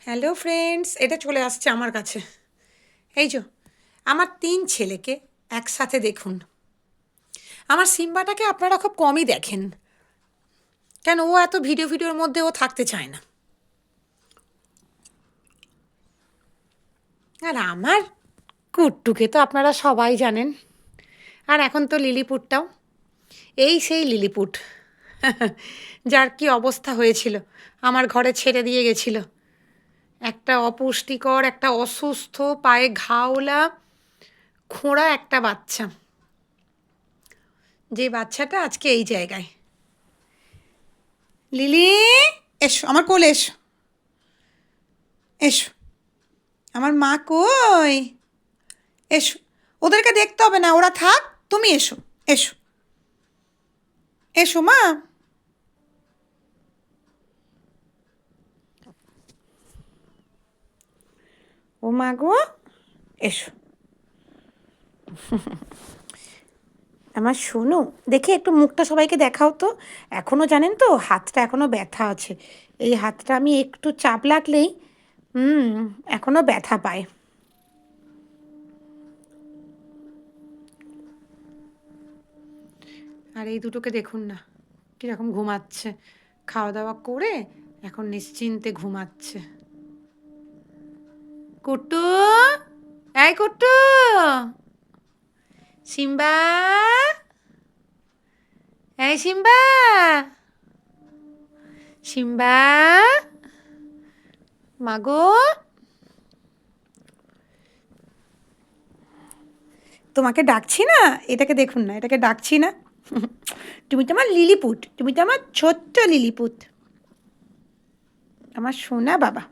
Hello friends, এটা চলে আসছে আমার কাছে। এই যে আমার 3 ছেলেকে একসাথে দেখুন। আমার সিম্বাটাকে আপনারা খুব কমই দেখেন, কেন ও এত ভিডিওর মধ্যে ও থাকতে চায় না। আর আমার কুট্টুকে তো আপনারা সবাই জানেন। আর এখন তো লিলিপুটটাও, এই সেই লিলিপুট যার কি অবস্থা হয়েছিল, আমার ঘরে ছেড়ে দিয়ে গেছিল। একটা অপুষ্টিকর, একটা অসুস্থ, পায়ে ঘাওলা, খোঁড়া একটা বাচ্চা, যে বাচ্চাটা আজকে এই জায়গায়। লিলি, এসো আমার কোলে, এসো এসো। আমার মা কই? এসো, ওদেরকে দেখতে হবে না, ওরা থাক, তুমি এসো এসো এসো মা। ও মা গো, এসো। আমার শোনো, দেখে একটু মুখটা সবাইকে দেখাও তো। এখনও জানেন তো, হাতটা এখনও ব্যথা আছে। এই হাতটা আমি একটু চাপ লাগলেই এখনও ব্যথা পায়। আর এই দুটোকে দেখুন না, কীরকম ঘুমাচ্ছে। খাওয়া দাওয়া করে এখন নিশ্চিন্তে ঘুমাচ্ছে। কুট্টু, এই কুট্টু, সিম্বা, এই সিম্বা, সিম্বা, মাগো, তোমাকে ডাকছি না, এটাকে দেখুন না, এটাকে ডাকছি না। তুমি তো আমার লিলিপুট, তুমি তো আমার ছোট্ট লিলিপুট, আমার সোনা বাবা।